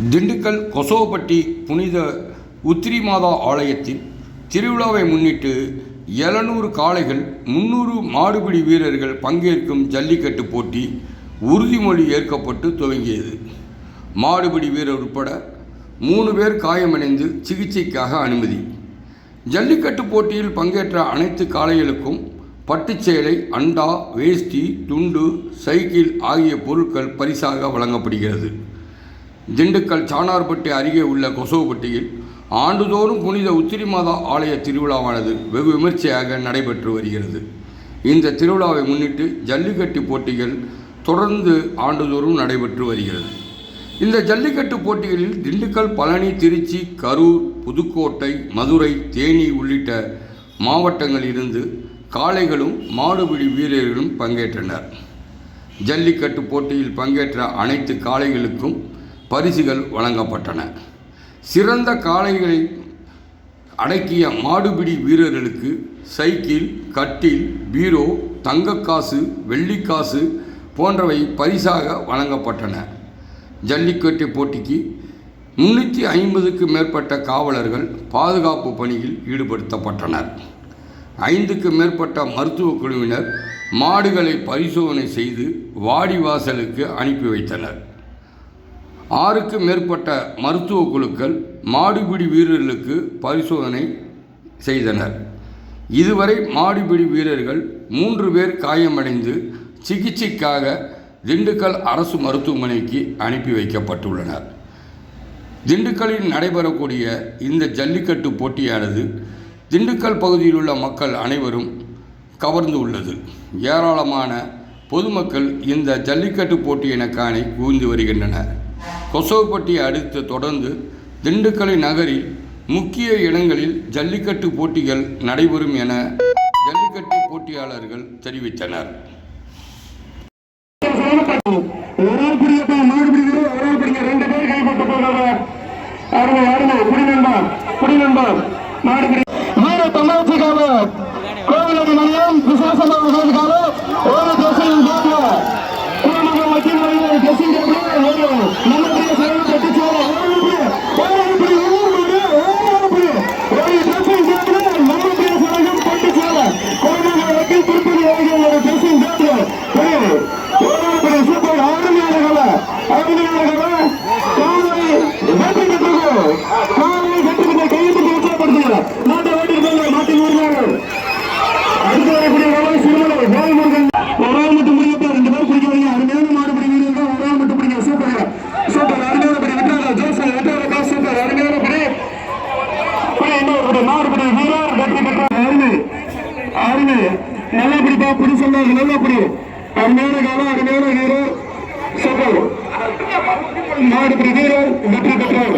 திண்டுக்கல் கொசோப்பட்டி புனித உத்திரி மாதா ஆலயத்தில் திருவிழாவை முன்னிட்டு 700 காளைகள் 300 மாடுபிடி வீரர்கள் பங்கேற்கும் ஜல்லிக்கட்டு போட்டி உறுதிமொழி ஏற்கப்பட்டு துவங்கியது. மாடுபிடி வீரர் உட்பட 3 பேர் காயமடைந்து சிகிச்சைக்காக அனுமதி. ஜல்லிக்கட்டு போட்டியில் பங்கேற்ற அனைத்து காளைகளுக்கும் பட்டுச்சேலை, அண்டா, வேஷ்டி, துண்டு, சைக்கிள் ஆகிய பொருட்கள் பரிசாக வழங்கப்படுகிறது. திண்டுக்கல் சாணார்பட்டி அருகே உள்ள கொசோப்பட்டியில் ஆண்டுதோறும் புனித உத்திரி மாதா ஆலய திருவிழாவானது வெகு விமர்சையாக நடைபெற்று வருகிறது. இந்த திருவிழாவை முன்னிட்டு ஜல்லிக்கட்டு போட்டிகள் தொடர்ந்து ஆண்டுதோறும் நடைபெற்று வருகிறது. இந்த ஜல்லிக்கட்டு போட்டிகளில் திண்டுக்கல், பழனி, திருச்சி, கரூர், புதுக்கோட்டை, மதுரை, தேனி உள்ளிட்ட மாவட்டங்களிலிருந்து காளைகளும் மாடுபிடி வீரர்களும் பங்கேற்றனர். ஜல்லிக்கட்டு போட்டியில் பங்கேற்ற அனைத்து காளைகளுக்கும் பரிசுகள் வழங்கப்பட்டன. சிறந்த காளைகளை அடக்கிய மாடுபிடி வீரர்களுக்கு சைக்கிள், கட்டில், பீரோ, தங்கக்காசு, வெள்ளிக்காசு போன்றவை பரிசாக வழங்கப்பட்டன. ஜல்லிக்கட்டு போட்டிக்கு 350க்கும் மேற்பட்ட காவலர்கள் பாதுகாப்பு பணியில் ஈடுபடுத்தப்பட்டனர். 5க்கும் மேற்பட்ட மருத்துவ குழுவினர் மாடுகளை பரிசோதனை செய்து வாடிவாசலுக்கு அனுப்பி வைத்தனர். 6க்கும் மேற்பட்ட மருத்துவ குழுக்கள் மாடுபிடி வீரர்களுக்கு பரிசோதனை செய்தனர். இதுவரை மாடுபிடி வீரர்கள் 3 பேர் காயமடைந்து சிகிச்சைக்காக திண்டுக்கல் அரசு மருத்துவமனைக்கு அனுப்பி வைக்கப்பட்டுள்ளனர். திண்டுக்கல்லில் நடைபெறக்கூடிய இந்த ஜல்லிக்கட்டு போட்டியானது திண்டுக்கல் பகுதியில் உள்ள மக்கள் அனைவரும் கவர்ந்து உள்ளது. ஏராளமான பொதுமக்கள் இந்த ஜல்லிக்கட்டு போட்டியினை காண குவிந்து வருகின்றனர். கொசோப்பட்டியை அடுத்து தொடர்ந்து திண்டுக்கல் நகரில் முக்கிய இடங்களில் ஜல்லிக்கட்டு போட்டிகள் நடைபெறும் என ஜல்லிக்கட்டு போட்டியாளர்கள் தெரிவித்தனர். மாடுபிடி வீரர் வெற்றி பெற்றார்.